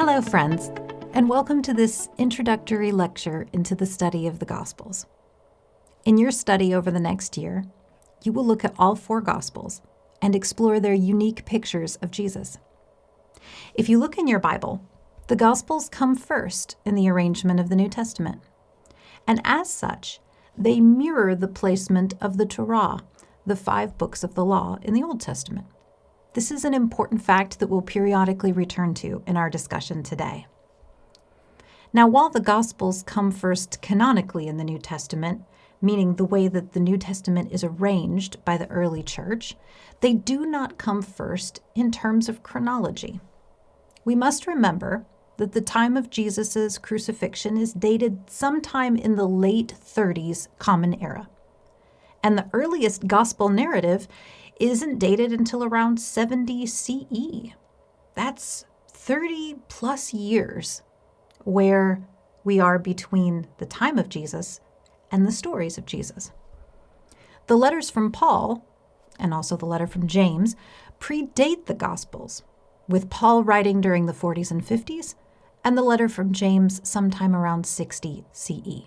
Hello, friends, and welcome to this introductory lecture into the study of the Gospels. In your study over the next year, you will look at all four Gospels and explore their unique pictures of Jesus. If you look in your Bible, the Gospels come first in the arrangement of the New Testament, and as such, they mirror the placement of the Torah, the 5 books of the law in the Old Testament. This is an important fact that we'll periodically return to in our discussion today. Now, while the Gospels come first canonically in the New Testament, meaning the way that the New Testament is arranged by the early church, they do not come first in terms of chronology. We must remember that the time of Jesus' crucifixion is dated sometime in the late 30s Common Era. And the earliest Gospel narrative isn't dated until around 70 CE. That's 30 plus years where we are between the time of Jesus and the stories of Jesus. The letters from Paul, and also the letter from James, predate the Gospels, with Paul writing during the 40s and 50s, and the letter from James sometime around 60 CE.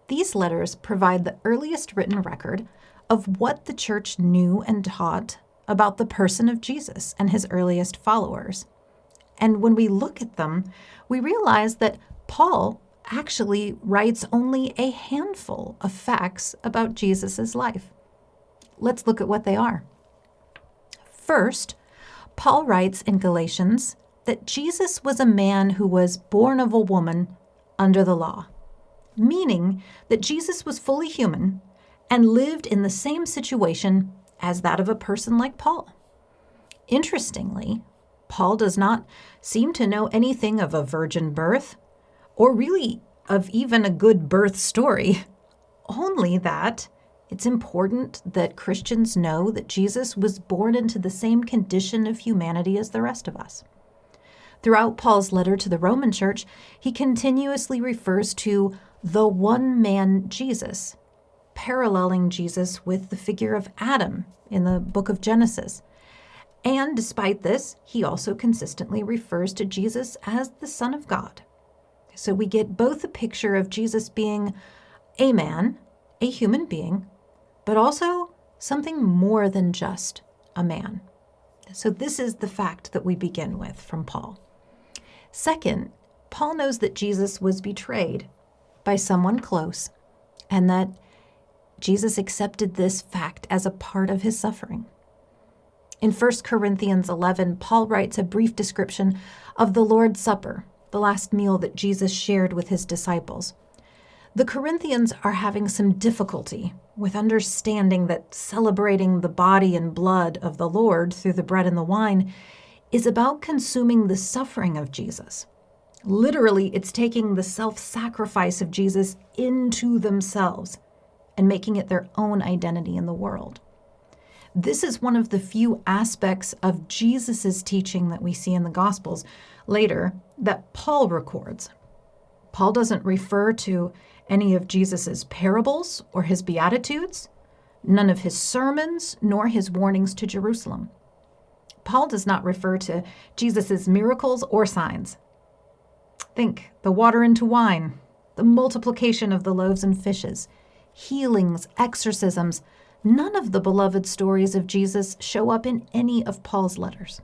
These letters provide the earliest written record of what the church knew and taught about the person of Jesus and his earliest followers. And when we look at them, we realize that Paul actually writes only a handful of facts about Jesus' life. Let's look at what they are. First, Paul writes in Galatians that Jesus was a man who was born of a woman under the law, meaning that Jesus was fully human and lived in the same situation as that of a person like Paul. Interestingly, Paul does not seem to know anything of a virgin birth, or really of even a good birth story, only that it's important that Christians know that Jesus was born into the same condition of humanity as the rest of us. Throughout Paul's letter to the Roman church, he continuously refers to the one man Jesus, paralleling Jesus with the figure of Adam in the book of Genesis. And despite this, he also consistently refers to Jesus as the Son of God. So we get both a picture of Jesus being a man, a human being, but also something more than just a man. So this is the fact that we begin with from Paul. Second, Paul knows that Jesus was betrayed by someone close, and that Jesus accepted this fact as a part of his suffering. In 1 Corinthians 11, Paul writes a brief description of the Lord's Supper, the last meal that Jesus shared with his disciples. The Corinthians are having some difficulty with understanding that celebrating the body and blood of the Lord through the bread and the wine is about consuming the suffering of Jesus. Literally, it's taking the self-sacrifice of Jesus into themselves and making it their own identity in the world. This is one of the few aspects of Jesus' teaching that we see in the Gospels later that Paul records. Paul doesn't refer to any of Jesus' parables or his beatitudes, none of his sermons, nor his warnings to Jerusalem. Paul does not refer to Jesus' miracles or signs. Think the water into wine, the multiplication of the loaves and fishes, healings, exorcisms. None of the beloved stories of Jesus show up in any of Paul's letters.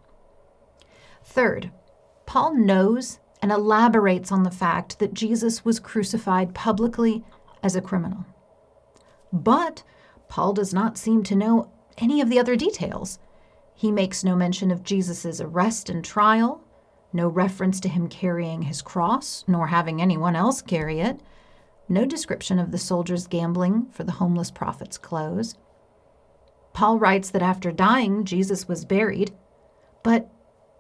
Third, Paul knows and elaborates on the fact that Jesus was crucified publicly as a criminal. But Paul does not seem to know any of the other details. He makes no mention of Jesus' arrest and trial, no reference to him carrying his cross, nor having anyone else carry it, no description of the soldiers gambling for the homeless prophet's clothes. Paul writes that after dying, Jesus was buried, but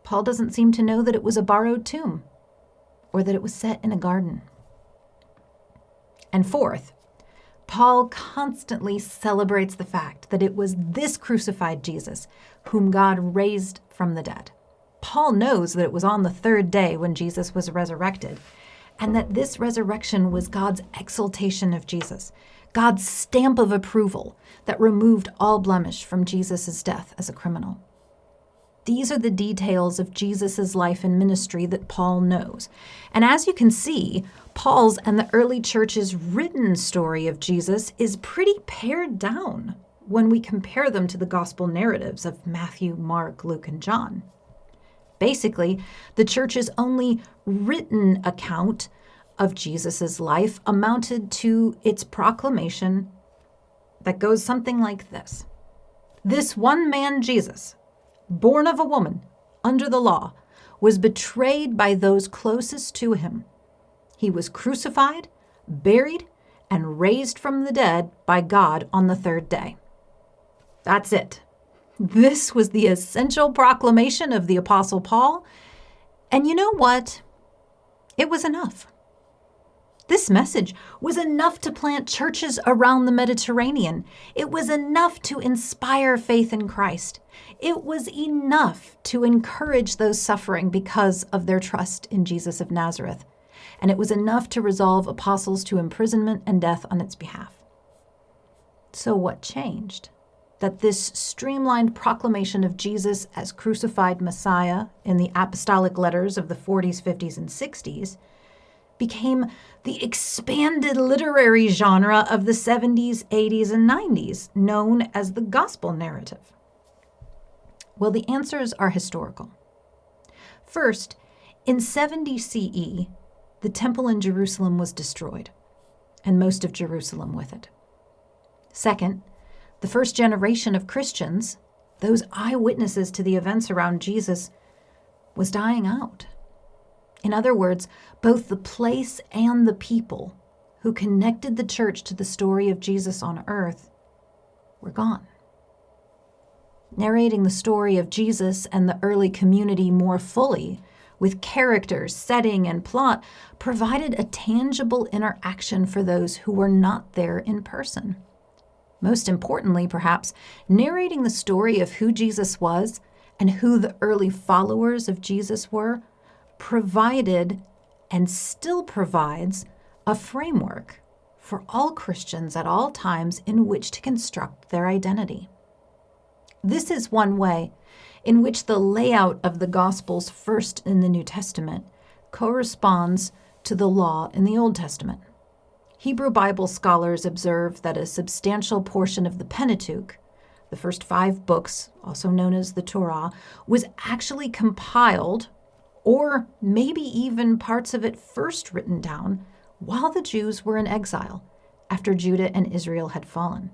Paul doesn't seem to know that it was a borrowed tomb or that it was set in a garden. And fourth, Paul constantly celebrates the fact that it was this crucified Jesus whom God raised from the dead. Paul knows that it was on the third day when Jesus was resurrected, and that this resurrection was God's exaltation of Jesus, God's stamp of approval that removed all blemish from Jesus' death as a criminal. These are the details of Jesus' life and ministry that Paul knows. And as you can see, Paul's and the early church's written story of Jesus is pretty pared down when we compare them to the gospel narratives of Matthew, Mark, Luke, and John. Basically, the church's only written account of Jesus' life amounted to its proclamation that goes something like this. This one man, Jesus, born of a woman, under the law, was betrayed by those closest to him. He was crucified, buried, and raised from the dead by God on the third day. That's it. This was the essential proclamation of the Apostle Paul. And you know what? It was enough. This message was enough to plant churches around the Mediterranean. It was enough to inspire faith in Christ. It was enough to encourage those suffering because of their trust in Jesus of Nazareth. And it was enough to resolve apostles to imprisonment and death on its behalf. So what changed? That this streamlined proclamation of Jesus as crucified Messiah in the apostolic letters of the 40s, 50s, and 60s became the expanded literary genre of the 70s, 80s, and 90s, known as the gospel narrative. Well, the answers are historical. First, in 70 CE, the temple in Jerusalem was destroyed, and most of Jerusalem with it. Second, the first generation of Christians, those eyewitnesses to the events around Jesus, was dying out. In other words, both the place and the people who connected the church to the story of Jesus on earth were gone. Narrating the story of Jesus and the early community more fully, with characters, setting, and plot, provided a tangible interaction for those who were not there in person. Most importantly, perhaps, narrating the story of who Jesus was and who the early followers of Jesus were provided and still provides a framework for all Christians at all times in which to construct their identity. This is one way in which the layout of the Gospels first in the New Testament corresponds to the law in the Old Testament. Hebrew Bible scholars observe that a substantial portion of the Pentateuch, the first 5 books, also known as the Torah, was actually compiled, or maybe even parts of it first written down, while the Jews were in exile, after Judah and Israel had fallen.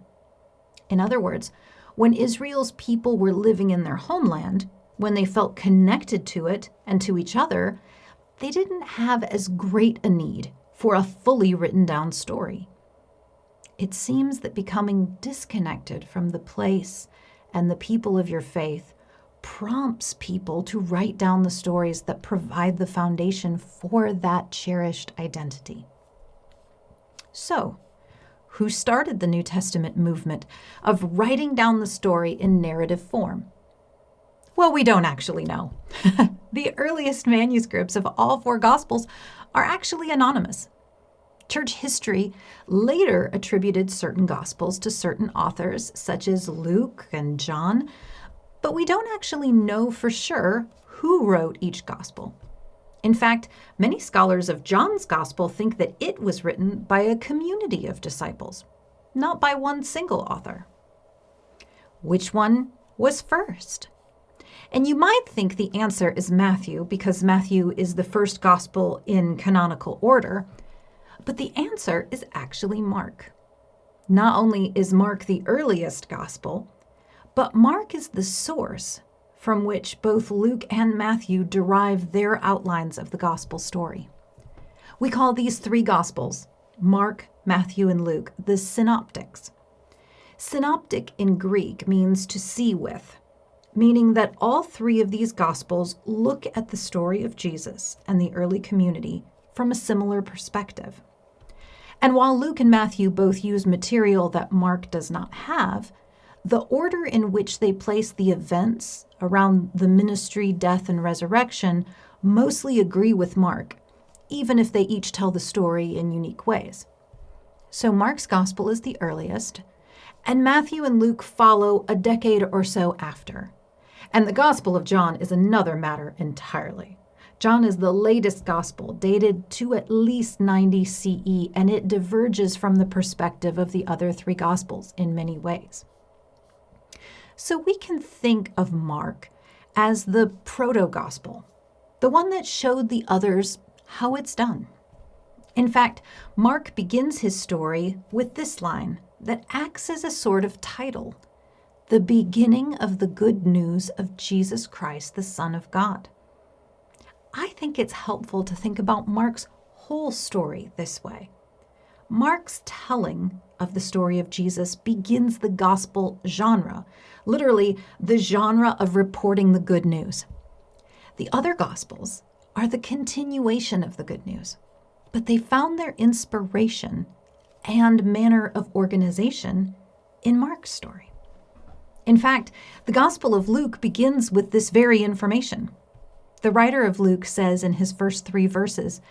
In other words, when Israel's people were living in their homeland, when they felt connected to it and to each other, they didn't have as great a need for a fully written down story. It seems that becoming disconnected from the place and the people of your faith prompts people to write down the stories that provide the foundation for that cherished identity. So, who started the New Testament movement of writing down the story in narrative form? Well, we don't actually know. The earliest manuscripts of all 4 Gospels are actually anonymous. Church history later attributed certain Gospels to certain authors, such as Luke and John, but we don't actually know for sure who wrote each Gospel. In fact, many scholars of John's Gospel think that it was written by a community of disciples, not by one single author. Which one was first? And you might think the answer is Matthew, because Matthew is the first Gospel in canonical order, but the answer is actually Mark. Not only is Mark the earliest Gospel, but Mark is the source from which both Luke and Matthew derive their outlines of the Gospel story. We call these 3 Gospels, Mark, Matthew, and Luke, the synoptics. Synoptic in Greek means to see with, meaning that all 3 of these Gospels look at the story of Jesus and the early community from a similar perspective. And while Luke and Matthew both use material that Mark does not have, the order in which they place the events around the ministry, death, and resurrection mostly agree with Mark, even if they each tell the story in unique ways. So Mark's Gospel is the earliest, and Matthew and Luke follow a decade or so after. And the Gospel of John is another matter entirely. John is the latest gospel, dated to at least 90 CE, and it diverges from the perspective of the other three gospels in many ways. So we can think of Mark as the proto-gospel, the one that showed the others how it's done. In fact, Mark begins his story with this line that acts as a sort of title: the beginning of the good news of Jesus Christ, the Son of God. I think it's helpful to think about Mark's whole story this way. Mark's telling of the story of Jesus begins the gospel genre, literally the genre of reporting the good news. The other gospels are the continuation of the good news, but they found their inspiration and manner of organization in Mark's story. In fact, the Gospel of Luke begins with this very information. The writer of Luke says in his first 3 verses,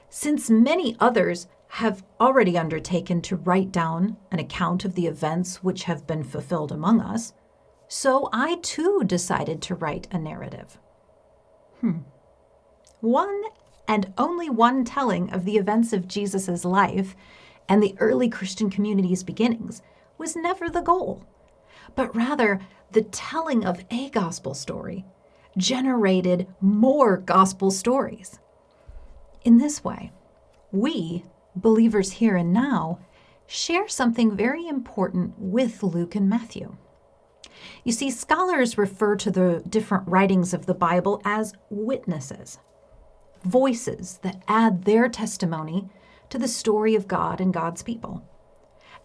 "Since many others have already undertaken to write down an account of the events which have been fulfilled among us, so I too decided to write a narrative." One and only one telling of the events of Jesus' life and the early Christian community's beginnings was never the goal, but rather the telling of a gospel story generated more gospel stories. In this way, we, believers here and now, share something very important with Luke and Matthew. You see, scholars refer to the different writings of the Bible as witnesses, voices that add their testimony to the story of God and God's people.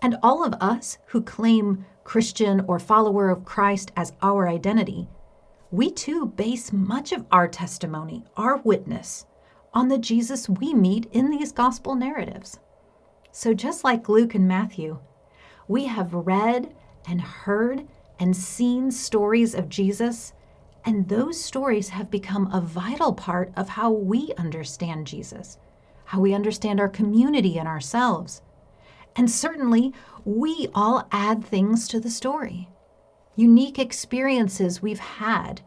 And all of us who claim Christian or follower of Christ as our identity, we too base much of our testimony, our witness, on the Jesus we meet in these gospel narratives. So just like Luke and Matthew, we have read and heard and seen stories of Jesus, and those stories have become a vital part of how we understand Jesus, how we understand our community and ourselves. And certainly, we all add things to the story. Unique experiences we've had,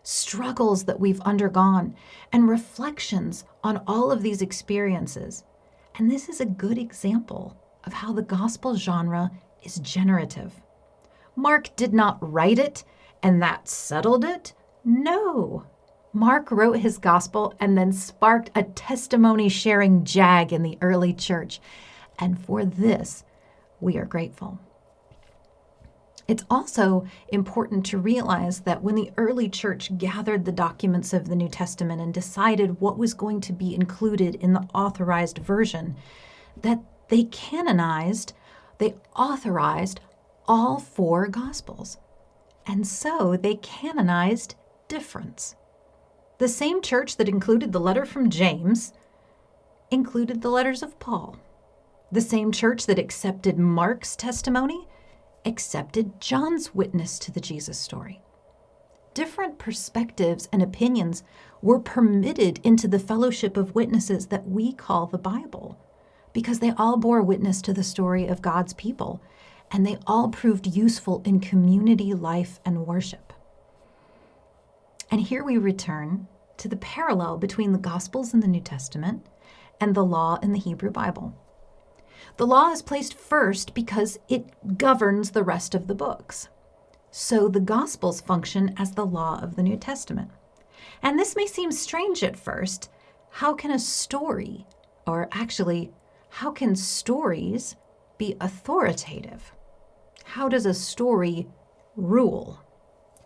struggles that we've undergone, and reflections on all of these experiences. And this is a good example of how the gospel genre is generative. Mark did not write it, and that settled it. No. Mark wrote his gospel and then sparked a testimony-sharing jag in the early church. And for this, we are grateful. It's also important to realize that when the early church gathered the documents of the New Testament and decided what was going to be included in the authorized version, that they authorized all 4 Gospels. And so they canonized difference. The same church that included the letter from James included the letters of Paul. The same church that accepted Mark's testimony accepted John's witness to the Jesus story. Different perspectives and opinions were permitted into the fellowship of witnesses that we call the Bible, because they all bore witness to the story of God's people, and they all proved useful in community life and worship. And here we return to the parallel between the Gospels in the New Testament and the law in the Hebrew Bible. The law is placed first because it governs the rest of the books. So the Gospels function as the law of the New Testament. And this may seem strange at first. How can a story, or actually, how can stories be authoritative? How does a story rule?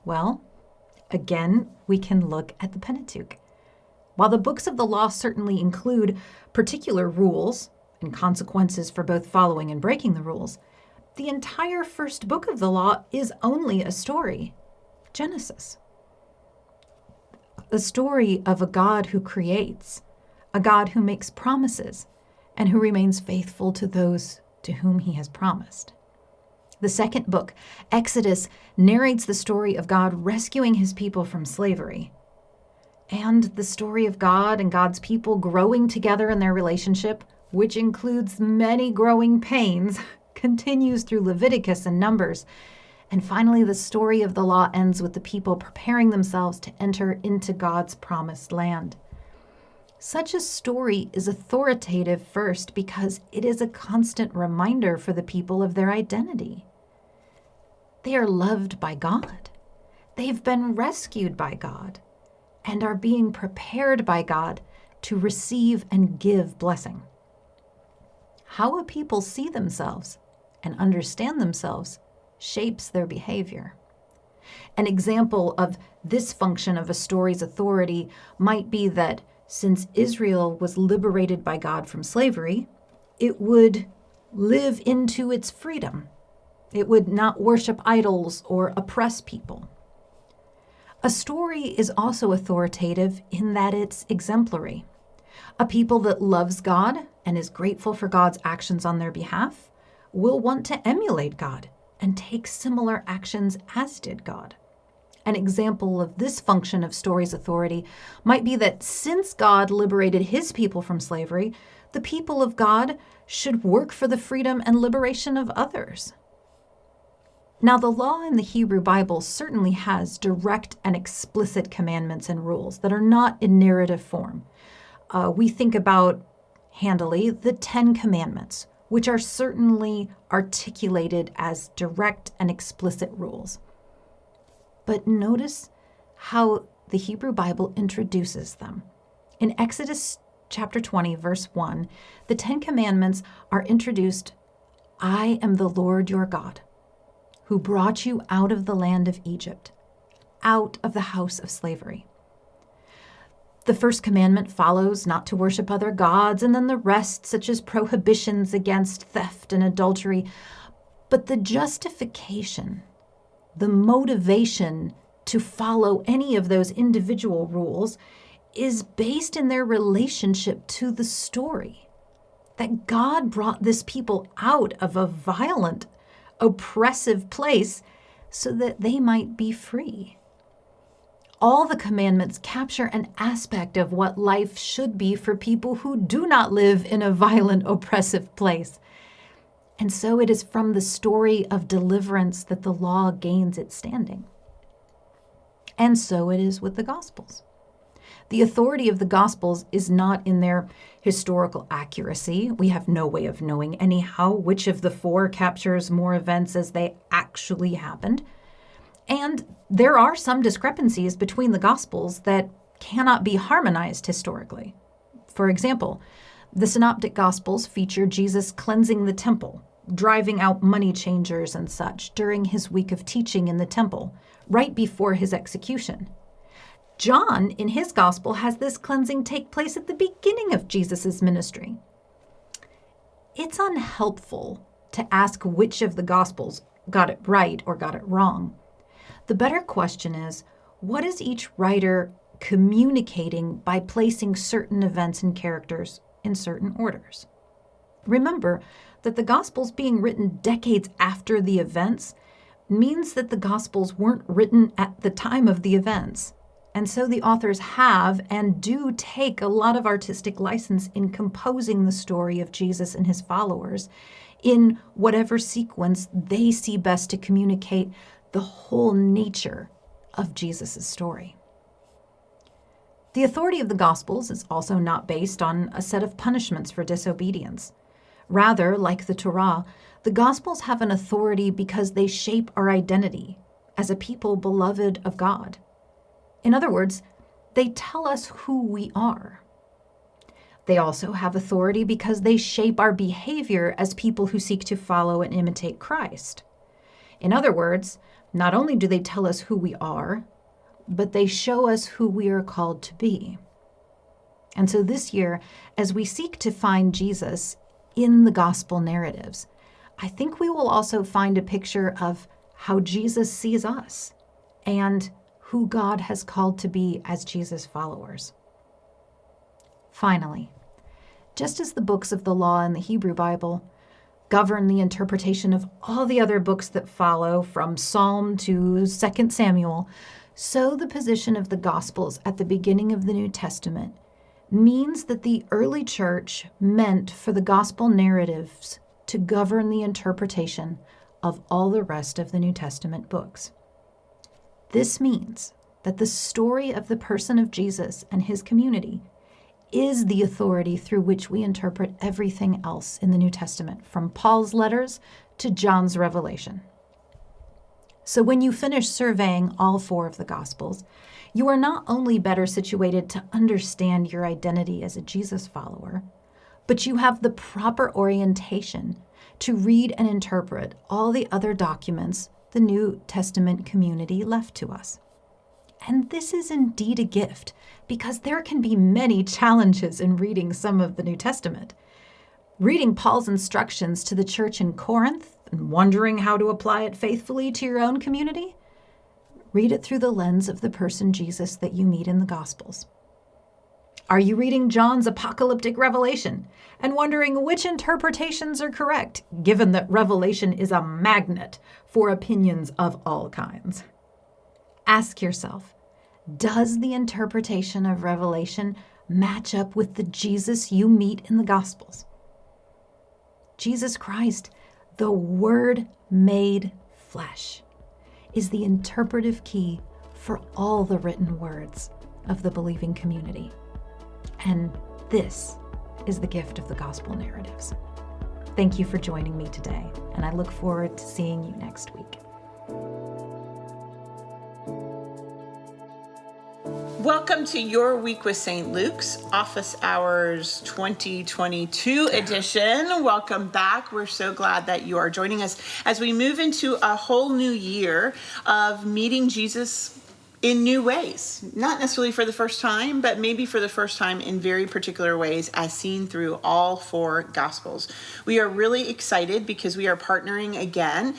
Well, again, we can look at the Pentateuch. While the books of the law certainly include particular rules and consequences for both following and breaking the rules, the entire first book of the law is only a story, Genesis. A story of a God who creates, a God who makes promises, and who remains faithful to those to whom he has promised. The second book, Exodus, narrates the story of God rescuing his people from slavery, and the story of God and God's people growing together in their relationship, which includes many growing pains, continues through Leviticus and Numbers. And finally, the story of the law ends with the people preparing themselves to enter into God's promised land. Such a story is authoritative first because it is a constant reminder for the people of their identity. They are loved by God. They've been rescued by God and are being prepared by God to receive and give blessing. How a people see themselves and understand themselves shapes their behavior. An example of this function of a story's authority might be that since Israel was liberated by God from slavery, it would live into its freedom. It would not worship idols or oppress people. A story is also authoritative in that it's exemplary. A people that loves God and is grateful for God's actions on their behalf will want to emulate God and take similar actions as did God. An example of this function of story's authority might be that since God liberated his people from slavery, the people of God should work for the freedom and liberation of others. Now, the law in the Hebrew Bible certainly has direct and explicit commandments and rules that are not in narrative form. We think about, handily, the 10 Commandments, which are certainly articulated as direct and explicit rules. But notice how the Hebrew Bible introduces them. In Exodus chapter 20, verse 1, the 10 Commandments are introduced, "I am the Lord your God, who brought you out of the land of Egypt, out of the house of slavery." The first commandment follows not to worship other gods, and then the rest, such as prohibitions against theft and adultery. But the justification, the motivation to follow any of those individual rules is based in their relationship to the story. That God brought this people out of a violent, oppressive place so that they might be free. All the commandments capture an aspect of what life should be for people who do not live in a violent, oppressive place. And so it is from the story of deliverance that the law gains its standing. And so it is with the Gospels. The authority of the Gospels is not in their historical accuracy. We have no way of knowing anyhow which of the four captures more events as they actually happened. And there are some discrepancies between the Gospels that cannot be harmonized historically. For example, the Synoptic Gospels feature Jesus cleansing the temple, driving out money changers and such during his week of teaching in the temple, right before his execution. John, in his Gospel, has this cleansing take place at the beginning of Jesus' ministry. It's unhelpful to ask which of the Gospels got it right or got it wrong. The better question is, what is each writer communicating by placing certain events and characters in certain orders? Remember that the Gospels being written decades after the events means that the Gospels weren't written at the time of the events. And so the authors have and do take a lot of artistic license in composing the story of Jesus and his followers in whatever sequence they see best to communicate the whole nature of Jesus' story. The authority of the Gospels is also not based on a set of punishments for disobedience. Rather, like the Torah, the Gospels have an authority because they shape our identity as a people beloved of God. In other words, they tell us who we are. They also have authority because they shape our behavior as people who seek to follow and imitate Christ. In other words, not only do they tell us who we are, but they show us who we are called to be. And so this year, as we seek to find Jesus in the gospel narratives, I think we will also find a picture of how Jesus sees us and who God has called to be as Jesus' followers. Finally, just as the books of the law in the Hebrew Bible govern the interpretation of all the other books that follow from Psalm to 2 Samuel, so the position of the Gospels at the beginning of the New Testament means that the early church meant for the gospel narratives to govern the interpretation of all the rest of the New Testament books. This means that the story of the person of Jesus and his community is the authority through which we interpret everything else in the New Testament, from Paul's letters to John's revelation. So when you finish surveying all 4 of the Gospels, you are not only better situated to understand your identity as a Jesus follower, but you have the proper orientation to read and interpret all the other documents the New Testament community left to us. And this is indeed a gift, because there can be many challenges in reading some of the New Testament. Reading Paul's instructions to the church in Corinth and wondering how to apply it faithfully to your own community? Read it through the lens of the person Jesus that you meet in the Gospels. Are you reading John's apocalyptic revelation and wondering which interpretations are correct, given that Revelation is a magnet for opinions of all kinds? Ask yourself, does the interpretation of Revelation match up with the Jesus you meet in the Gospels? Jesus Christ, the Word made flesh, is the interpretive key for all the written words of the believing community. And this is the gift of the gospel narratives. Thank you for joining me today, and I look forward to seeing you next week. Welcome to Your Week with St. Luke's, Office Hours 2022 edition. Welcome back. We're so glad that you are joining us as we move into a whole new year of meeting Jesus in new ways. Not necessarily for the first time, but maybe for the first time in very particular ways as seen through all 4 Gospels. We are really excited because we are partnering again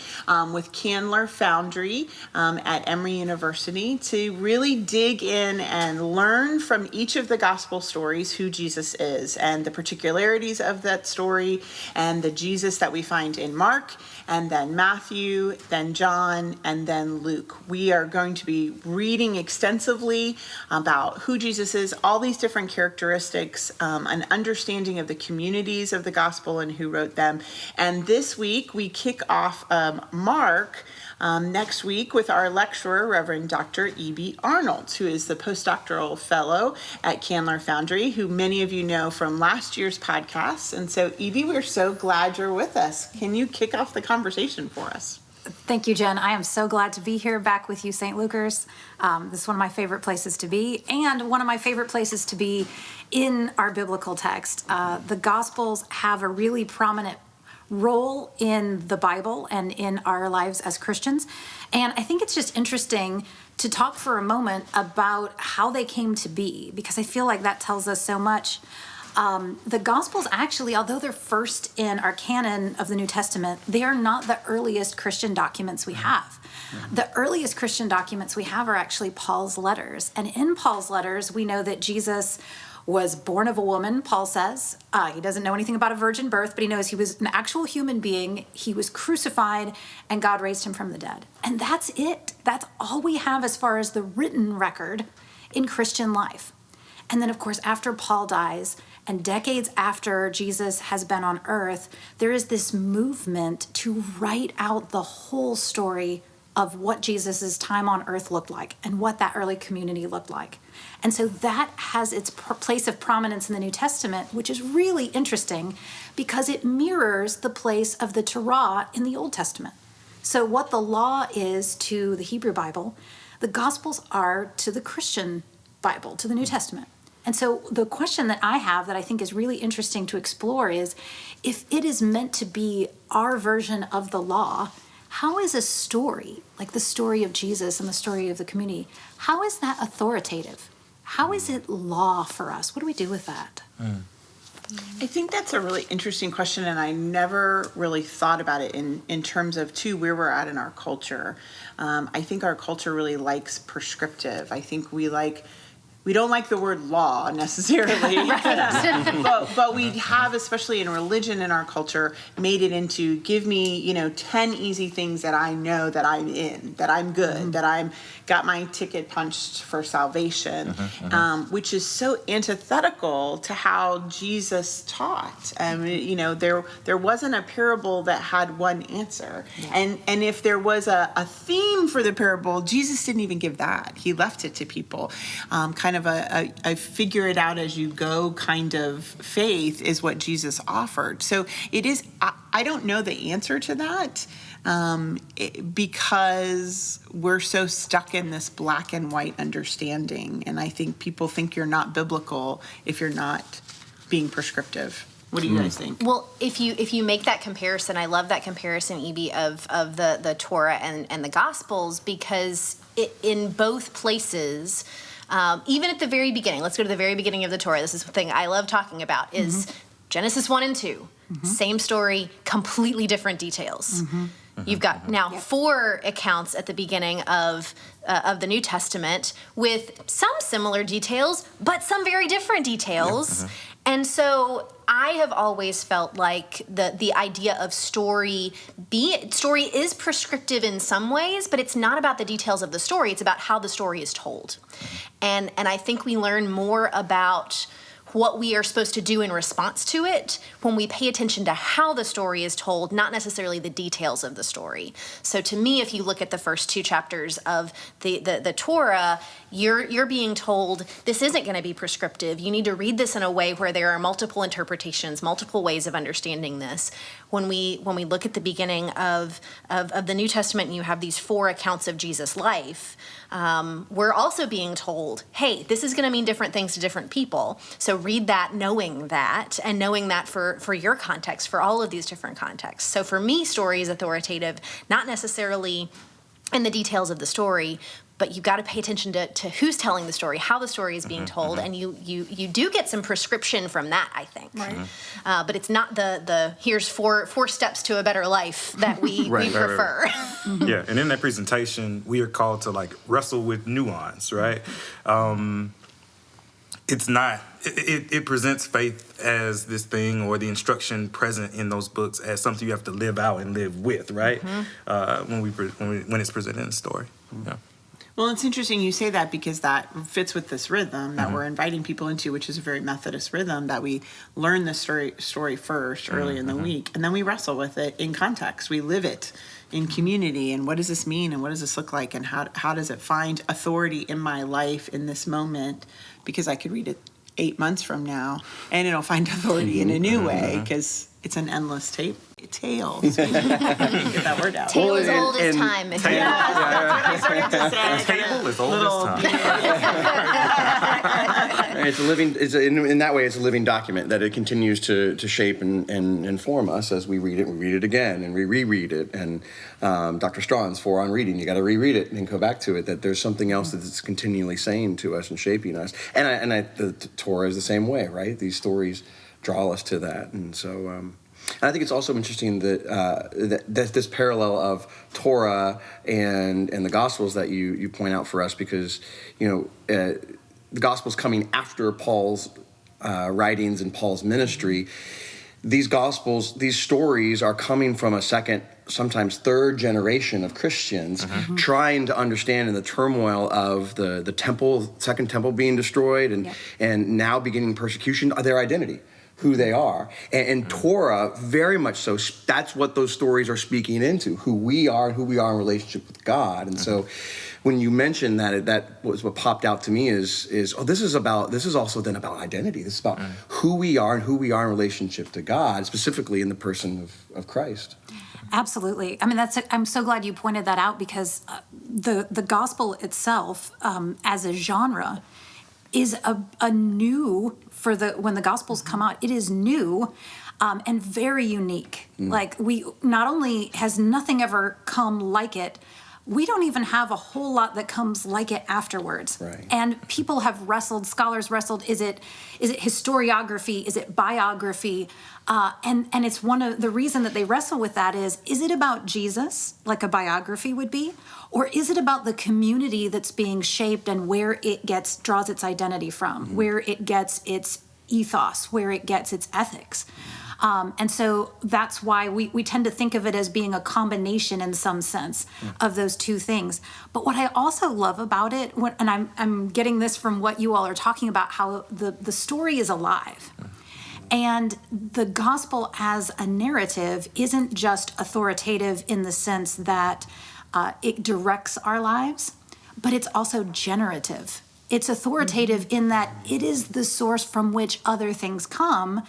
with Candler Foundry at Emory University to really dig in and learn from each of the Gospel stories who Jesus is and the particularities of that story and the Jesus that we find in Mark, and then Matthew, then John, and then Luke. We are going to be reading extensively about who Jesus is, all these different characteristics, an understanding of the communities of the gospel and who wrote them. And this week we kick off Mark next week with our lecturer, Reverend Dr. Ebby Arnold, who is the post-doctoral fellow at Candler Foundry, who many of you know from last year's podcast. And so, Ebby, we're so glad you're with us. Can you kick off the conversation for us? Thank you, Jen. I am so glad to be here back with you, St. Luke'S. This is one of my favorite places to be, and one of my favorite places to be in our biblical text. The Gospels have a really prominent role in the Bible and in our lives as Christians. And I think it's just interesting to talk for a moment about how they came to be, because I feel like that tells us so much. The Gospels actually, although they're first in our canon of the New Testament, they are not the earliest Christian documents we have. The earliest Christian documents we have are actually Paul's letters. And in Paul's letters, we know that Jesus was born of a woman, Paul says. He doesn't know anything about a virgin birth, but he knows he was an actual human being. He was crucified, and God raised him from the dead. And that's it. That's all we have as far as the written record in Christian life. And then, of course, after Paul dies, and decades after Jesus has been on earth, there is this movement to write out the whole story of what Jesus's time on earth looked like and what that early community looked like. And so that has its place of prominence in the New Testament, which is really interesting because it mirrors the place of the Torah in the Old Testament. So what the law is to the Hebrew Bible, the Gospels are to the Christian Bible, to the New Testament. And so the question that I have that I think is really interesting to explore is, if it is meant to be our version of the law, how is a story, like the story of Jesus and the story of the community, how is that authoritative? How is it law for us? What do we do with that? I think that's a really interesting question, and I never really thought about it in terms of, too, where we're at in our culture. I think our culture really likes prescriptive. I think we like we don't like the word law necessarily, but we have, especially in religion in our culture, made it into give me, 10 easy things that I know that I'm in, that I'm good, that I'm got my ticket punched for salvation, which is so antithetical to how Jesus taught. There wasn't a parable that had one answer, and if there was a theme for the parable, Jesus didn't even give that. He left it to people. Kind of a figure it out as you go kind of faith is what Jesus offered. So it is, I don't know the answer to that because we're so stuck in this black and white understanding. And I think people think you're not biblical if you're not being prescriptive. What do you guys think? Well, if you make that comparison, I love that comparison, Ebby, of the Torah and the Gospels, because in both places, even at the very beginning, let's go to the very beginning of the Torah. This is the thing I love talking about, is Genesis 1 and 2. Same story, completely different details. You've got now 4 accounts at the beginning of the New Testament with some similar details, but some very different details. And so I have always felt like the idea of story is prescriptive in some ways, but it's not about the details of the story. It's about how the story is told. And I think we learn more about what we are supposed to do in response to it when we pay attention to how the story is told, not necessarily the details of the story. So to me, if you look at the first 2 chapters of the Torah, you're being told this isn't going to be prescriptive. You need to read this in a way where there are multiple interpretations, multiple ways of understanding this. When we look at the beginning of the New Testament, and you have these 4 accounts of Jesus' life, we're also being told, hey, this is going to mean different things to different people. So read that knowing that, and knowing that for your context, for all of these different contexts. So for me, story is authoritative, not necessarily in the details of the story, but you've got to pay attention to who's telling the story, how the story is being told, and you do get some prescription from that, I think. Right. But it's not the here's four steps to a better life that we prefer. Right. Yeah, and in that presentation, we are called to wrestle with nuance, right? It's not. It presents faith as this thing, or the instruction present in those books as something you have to live out and live with, right? When it's presented in the story. Yeah. Well, it's interesting you say that, because that fits with this rhythm that we're inviting people into, which is a very Methodist rhythm, that we learn the story first early in the week, and then we wrestle with it in context. We live it in community, and what does this mean, and what does this look like, and how does it find authority in my life in this moment, because I could read it 8 months from now, and it'll find authority in a new way, because it's an endless tale. Get that word out. Tale is old as time. That's what I started to say. Table is old as time. It's a living. In that way, it's a living document that it continues to shape and inform us as we read it again, and we reread it. And Dr. Straughan's 4 on reading, you got to reread it and go back to it. That there's something else that it's continually saying to us and shaping us. And the Torah is the same way, right? These stories draw us to that, and so. And I think it's also interesting that this parallel of Torah and the Gospels that you point out for us, because the Gospels coming after Paul's writings and Paul's ministry. These Gospels, these stories are coming from a second, sometimes third generation of Christians trying to understand in the turmoil of the temple, second temple being destroyed, and now beginning persecution, their identity. Who they are. And Torah, very much so, that's what those stories are speaking into, who we are and who we are in relationship with God. And so when you mentioned that was what popped out to me is this is also then about identity. This is about who we are and who we are in relationship to God, specifically in the person of Christ. Absolutely. I mean, I'm so glad you pointed that out, because the gospel itself, as a genre, is a new when the Gospels come out. It is new and very unique. Like, we not only has nothing ever come like it, we don't even have a whole lot that comes like it afterwards. Right. And people have wrestled, scholars wrestled, is it historiography, is it biography? And it's one of the reason that they wrestle with that is it about Jesus, like a biography would be? Or is it about the community that's being shaped and where it draws its identity from, where it gets its ethos, where it gets its ethics? And so that's why we tend to think of it as being a combination in some sense of those two things. But what I also love about it, and I'm getting this from what you all are talking about, how the story is alive. And the gospel as a narrative isn't just authoritative in the sense that it directs our lives, but it's also generative. It's authoritative in that it is the source from which other things come.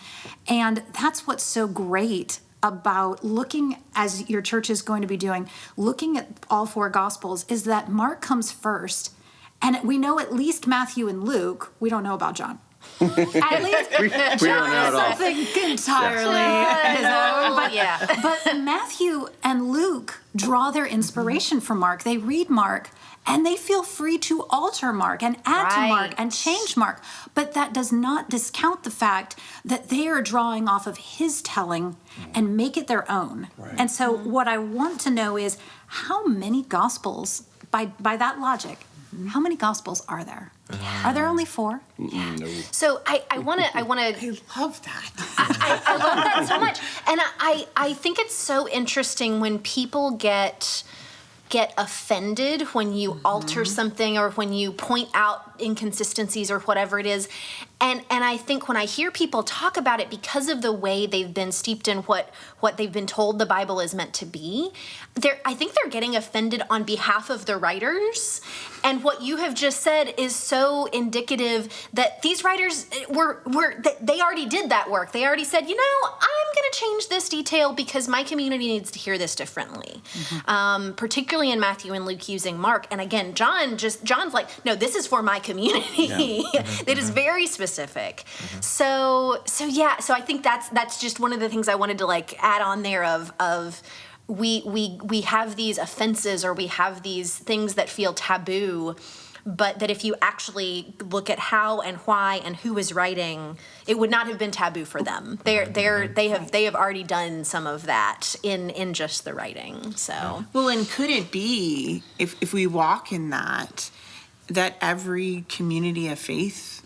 And that's what's so great about looking, as your church is going to be doing, looking at all four Gospels, is that Mark comes first. And we know at least Matthew and Luke. We don't know about John. At least we John don't know is at all. something entirely his own. But Matthew and Luke draw their inspiration from Mark. They read Mark, and they feel free to alter Mark and add to Mark and change Mark. But that does not discount the fact that they are drawing off of his telling and make it their own. Right. And so what I want to know is how many Gospels, by that logic, how many Gospels are there? Are there only 4? No. So I want to. I love that. I love that so much, and I think it's so interesting when people get offended when you alter something or when you point out inconsistencies or whatever it is. And I think when I hear people talk about it because of the way they've been steeped in what they've been told the Bible is meant to be, I think they're getting offended on behalf of the writers. And what you have just said is so indicative that these writers they already did that work. They already said, I'm going to change this detail because my community needs to hear this differently. Particularly in Matthew and Luke using Mark. And again, John's like, no, this is for my community. It is very specific. So I think that's just one of the things I wanted to add on there of we have these offenses or we have these things that feel taboo, but that if you actually look at how and why and who is writing, it would not have been taboo for them. They have already done some of that in just the writing. So Well, and could it be, if we walk in that every community of faith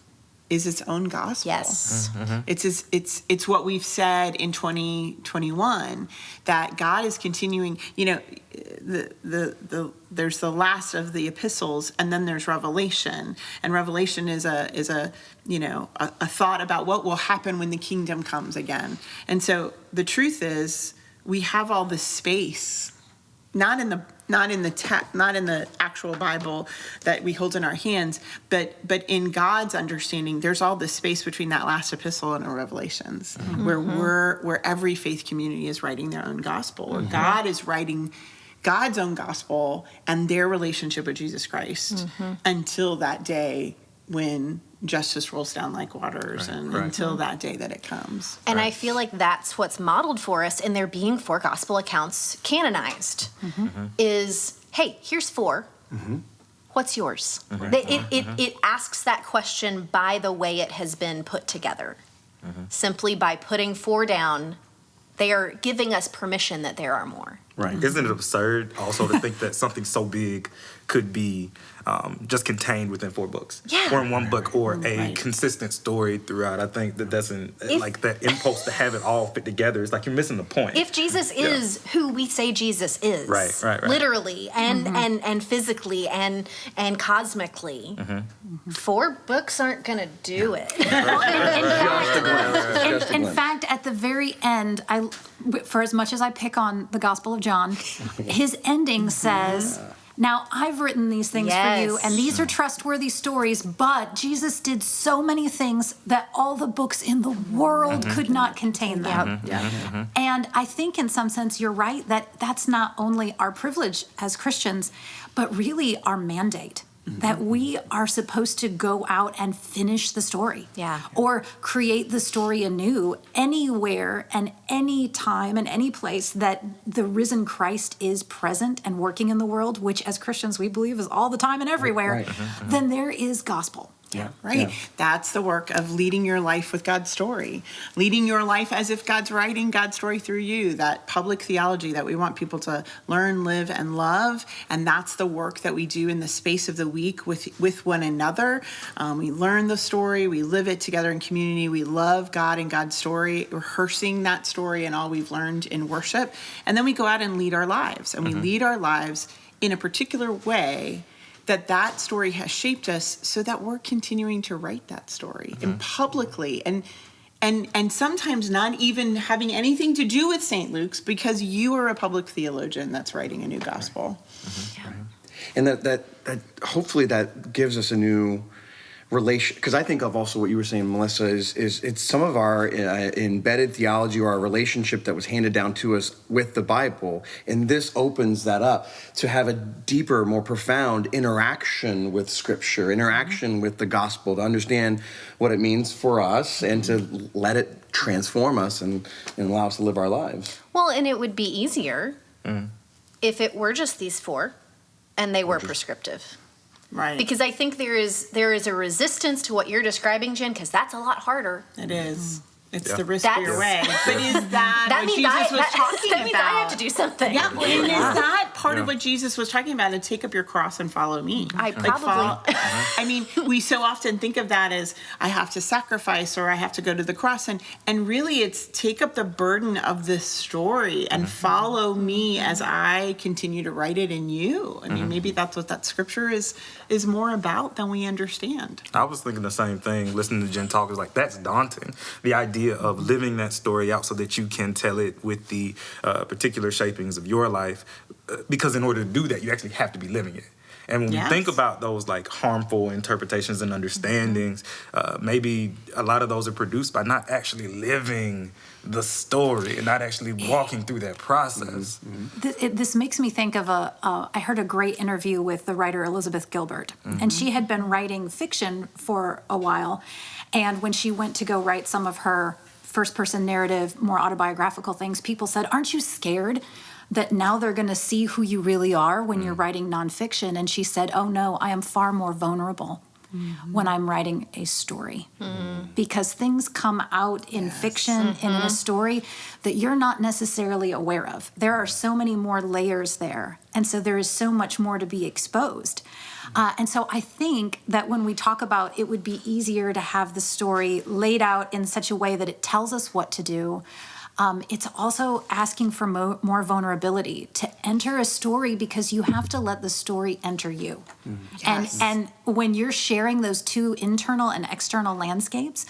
is its own gospel? yes. It's what we've said in 2021, that God is continuing. There's the last of the epistles, and then there's Revelation, and Revelation is a thought about what will happen when the kingdom comes again. And so the truth is, we have all this space, not in the actual Bible that we hold in our hands, but in God's understanding, there's all this space between that last epistle and our Revelations, where every faith community is writing their own gospel, or God is writing God's own gospel and their relationship with Jesus Christ until that day when justice rolls down like waters, until that day that it comes. And I feel like that's what's modeled for us in there being 4 gospel accounts canonized. Is, hey, here's 4. What's yours? It asks that question by the way it has been put together. Simply by putting 4 down, they are giving us permission that there are more. Right. Isn't it absurd also to think that something so big could be just contained within 4 books, or in one book, or a consistent story throughout? I think that doesn't, that impulse to have it all fit together, is like you're missing the point. If Jesus is who we say Jesus is, right. literally and physically and cosmically, 4 books aren't going to do it. In fact, at the very end, for as much as I pick on the Gospel of John, his ending says, now I've written these things for you, and these are trustworthy stories, but Jesus did so many things that all the books in the world could not contain them. And I think in some sense you're right that that's not only our privilege as Christians, but really our mandate. that we are supposed to go out and finish the story. Yeah. Or create the story anew anywhere and any time and any place that the risen Christ is present and working in the world, which as Christians we believe is all the time and everywhere, Right. then there is gospel. Yeah. Right. Yeah. That's the work of leading your life with God's story, leading your life as if God's writing God's story through you, that public theology that we want people to learn, live, and love. And that's the work that we do in the space of the week with one another. We learn the story, we live it together in community, we love God and God's story, rehearsing that story and all we've learned in worship. And then we go out and lead our lives, and we lead our lives in a particular way that story has shaped us, so that we're continuing to write that story and publicly and sometimes not even having anything to do with St. Luke's, because you are a public theologian that's writing a new gospel. And that hopefully that gives us a new relation, because I think of also what you were saying, Melissa, is it's some of our embedded theology or our relationship that was handed down to us with the Bible, and this opens that up to have a deeper, more profound interaction with Scripture, interaction with the gospel, to understand what it means for us and to let it transform us and allow us to live our lives. Well, and it would be easier if it were just these four and they were prescriptive. Right. Because I think there is a resistance to what you're describing, Jen, because that's a lot harder. It is. It's Yeah. the riskier way. But is that what means Jesus was talking that means I about? have to do something. Yeah, and is that part of what Jesus was talking about? To take up your cross and follow me. I probably. I mean, we so often think of that as I have to sacrifice or I have to go to the cross, and really it's take up the burden of this story and follow me as I continue to write it in you. I mean, maybe that's what that scripture is more about than we understand. I was thinking the same thing. Listening to Jen talk is like, that's daunting. The idea of living that story out so that you can tell it with the particular shapings of your life, because in order to do that, you actually have to be living it. And when we think about those like harmful interpretations and understandings, maybe a lot of those are produced by not actually living the story and not actually walking through that process. This makes me think of I heard a great interview with the writer Elizabeth Gilbert, and she had been writing fiction for a while, and when she went to go write some of her first-person narrative, more autobiographical things, people said, aren't you scared that now they're going to see who you really are when you're writing nonfiction? And she said, oh no, I am far more vulnerable when I'm writing a story, because things come out in fiction and in a story that you're not necessarily aware of. There are so many more layers there, and so there is so much more to be exposed. And so I think that when we talk about it would be easier to have the story laid out in such a way that it tells us what to do, it's also asking for more vulnerability to enter a story, because you have to let the story enter you. And when you're sharing those two internal and external landscapes,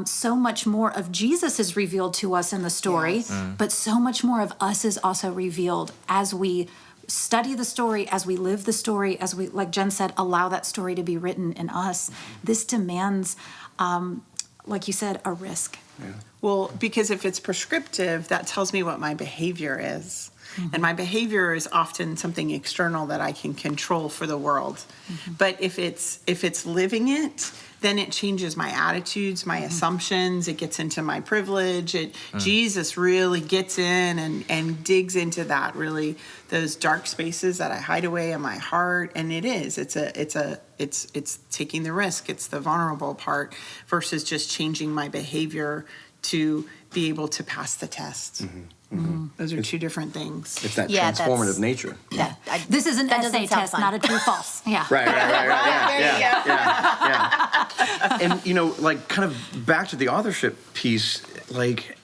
so much more of Jesus is revealed to us in the story, but so much more of us is also revealed as we study the story, as we live the story, as we, like Jen said, allow that story to be written in us. This demands, like you said, a risk. Well, because if it's prescriptive, that tells me what my behavior is. And my behavior is often something external that I can control for the world. But if it's living it, then it changes my attitudes, my assumptions. It gets into my privilege. Jesus really gets in and digs into that, really, those dark spaces that I hide away in my heart. And it's taking the risk. It's the vulnerable part versus just changing my behavior to be able to pass the test. Those are two different things. It's that Yeah, transformative nature. Yeah. This is an That essay doesn't sound test, fun. not a true-false. Yeah. Right. There you go. And like kind of back to the authorship piece, like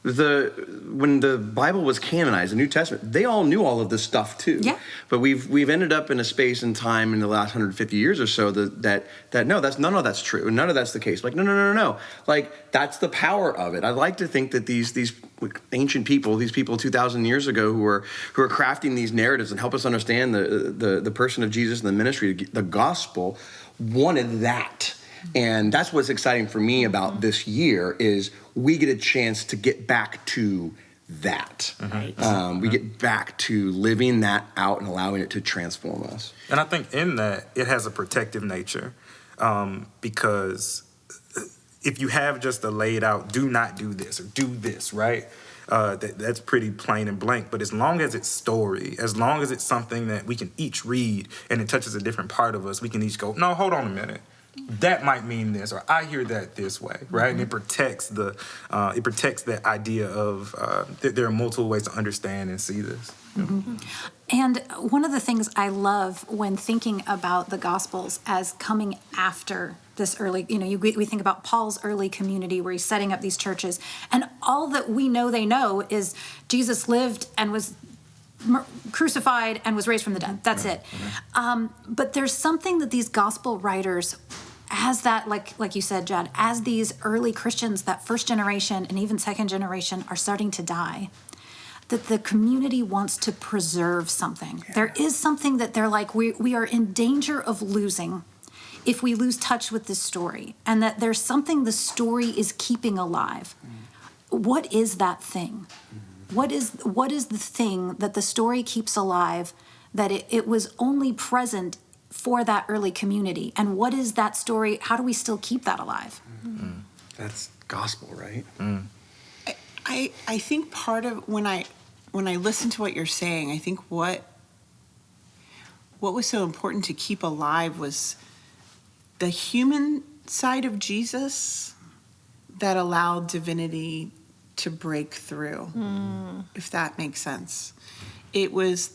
when the Bible was canonized, the New Testament, they all knew all of this stuff too. Yeah. But we've ended up in a space and time in the last 150 years or so that no, none of that's true, and none of that's the case. Like no. Like that's the power of it. I like to think that these ancient people, these people 2,000 years ago who are crafting these narratives and help us understand the person of Jesus and the ministry, the gospel, wanted that. And that's what's exciting for me about this year is we get a chance to get back to that. Right. We get back to living that out and allowing it to transform us. And I think in that, it has a protective nature, because if you have just a laid out, do not do this or do this, right? That's pretty plain and blank. But as long as it's story, as long as it's something that we can each read and it touches a different part of us, we can each go, no, hold on a minute. That might mean this, or I hear that this way, right? And it protects that idea of that there are multiple ways to understand and see this. And one of the things I love when thinking about the Gospels as coming after this early, we think about Paul's early community where he's setting up these churches, and all that we know they know is Jesus lived and was crucified and was raised from the dead. That's it. But there's something that these gospel writers, as that, like you said, Jed, as these early Christians, that first generation and even second generation are starting to die, that the community wants to preserve something. Yeah. There is something that they're like, we are in danger of losing if we lose touch with this story, and that there's something the story is keeping alive. What is that thing? What is the thing that the story keeps alive, that it was only present for that early community? And what is that story? How do we still keep that alive? That's gospel, right? I think part of when I listen to what you're saying, I think what was so important to keep alive was the human side of Jesus that allowed divinity to break through, if that makes sense. It was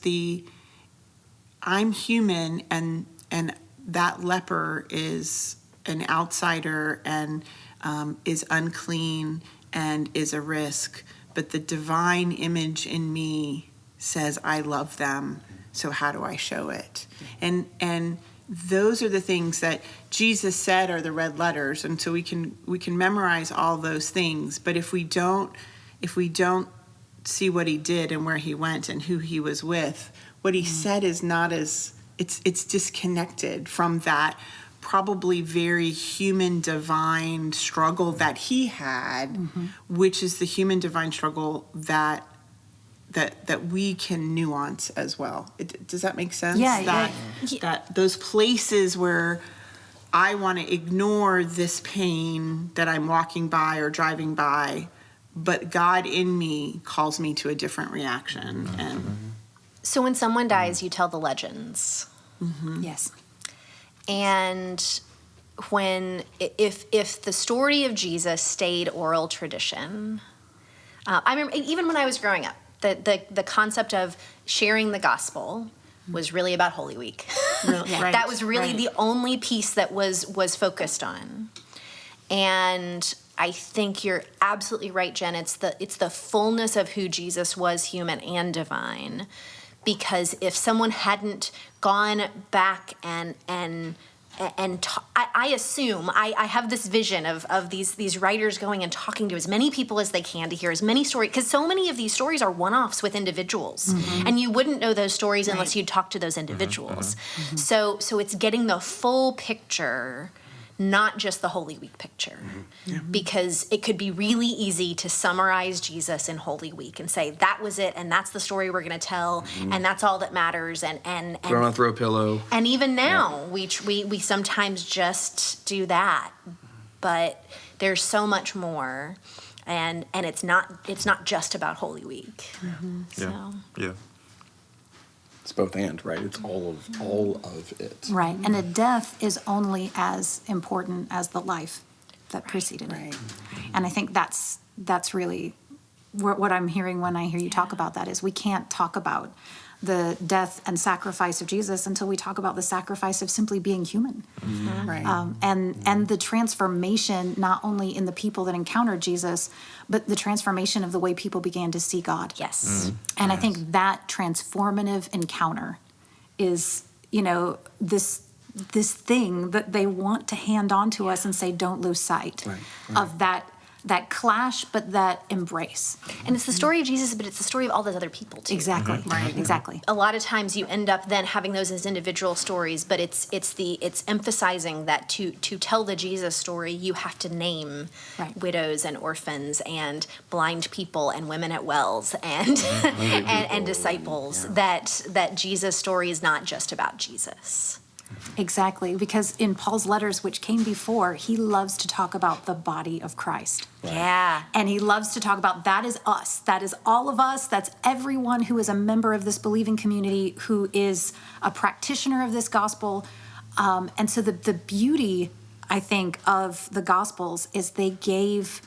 I'm human, and that leper is an outsider and is unclean and is a risk, but the divine image in me says I love them, so how do I show it? And those are the things that Jesus said are the red letters, and so we can memorize all those things, but if we don't see what he did and where he went and who he was with, what he said is not as, it's disconnected from that probably very human divine struggle that he had, which is the human divine struggle that we can nuance as well. Does that make sense? Yeah. That those places where I want to ignore this pain that I'm walking by or driving by, but God in me calls me to a different reaction. And so when someone dies, you tell the legends. Yes. And if the story of Jesus stayed oral tradition, I remember even when I was growing up, the concept of sharing the gospel was really about Holy Week. Right, that was really the only piece that was focused on. And I think you're absolutely right, Jen. It's the fullness of who Jesus was, human and divine. Because if someone hadn't gone back and I assume I have this vision of these writers going and talking to as many people as they can to hear as many stories, because so many of these stories are one-offs with individuals, and you wouldn't know those stories unless you'd talk to those individuals. So it's getting the full picture, not just the Holy Week picture, because it could be really easy to summarize Jesus in Holy Week and say that was it, and that's the story we're going to tell, and that's all that matters, and throw on a throw pillow. And even now, we sometimes just do that, but there's so much more, and it's not just about Holy Week. So. Yeah. It's both and, right? It's all of it. Right. And a death is only as important as the life that preceded it. And I think that's really what I'm hearing when I hear you talk about that, is we can't talk about the death and sacrifice of Jesus until we talk about the sacrifice of simply being human. And the transformation, not only in the people that encountered Jesus, but the transformation of the way people began to see God. Yes. And I think that transformative encounter is, this thing that they want to hand on to us and say, don't lose sight of that that clash, but that embrace. And it's the story of Jesus, but it's the story of all those other people too. Exactly. Right. Exactly. A lot of times you end up then having those as individual stories, but it's emphasizing that to tell the Jesus story, you have to name Right. widows and orphans and blind people and women at wells and and disciples. That Jesus story is not just about Jesus. Exactly, because in Paul's letters, which came before, he loves to talk about the body of Christ. Yeah. And he loves to talk about that is us. That is all of us. That's everyone who is a member of this believing community, who is a practitioner of this gospel. And so the beauty, I think, of the Gospels is they gave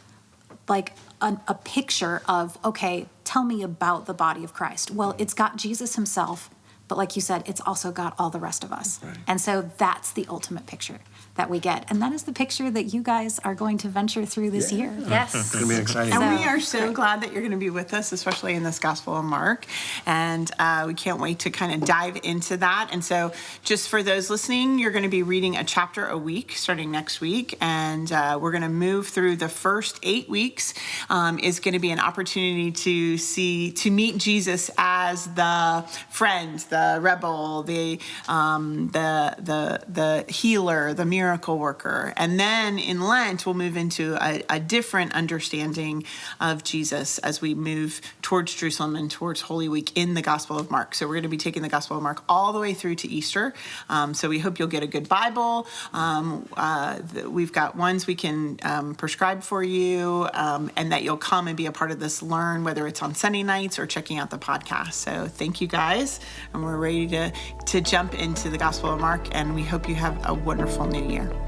like a picture of, okay, tell me about the body of Christ. Well, it's got Jesus himself, but like you said, it's also got all the rest of us. Right. And so that's the ultimate picture that we get. And that is the picture that you guys are going to venture through this year. Yes. It's going to be exciting. And we are so glad that you're going to be with us, especially in this Gospel of Mark. And we can't wait to kind of dive into that. And so just for those listening, you're going to be reading a chapter a week starting next week. And we're going to move through the first 8 weeks. Is going to be an opportunity to meet Jesus as the friend, the rebel, the healer, the miracle worker. And then in Lent, we'll move into a different understanding of Jesus as we move towards Jerusalem and towards Holy Week in the Gospel of Mark. So we're going to be taking the Gospel of Mark all the way through to Easter. So we hope you'll get a good Bible. We've got ones we can prescribe for you, and that you'll come and be a part of this learn, whether it's on Sunday nights or checking out the podcast. So thank you guys. And we're ready to jump into the Gospel of Mark, and we hope you have a wonderful new year.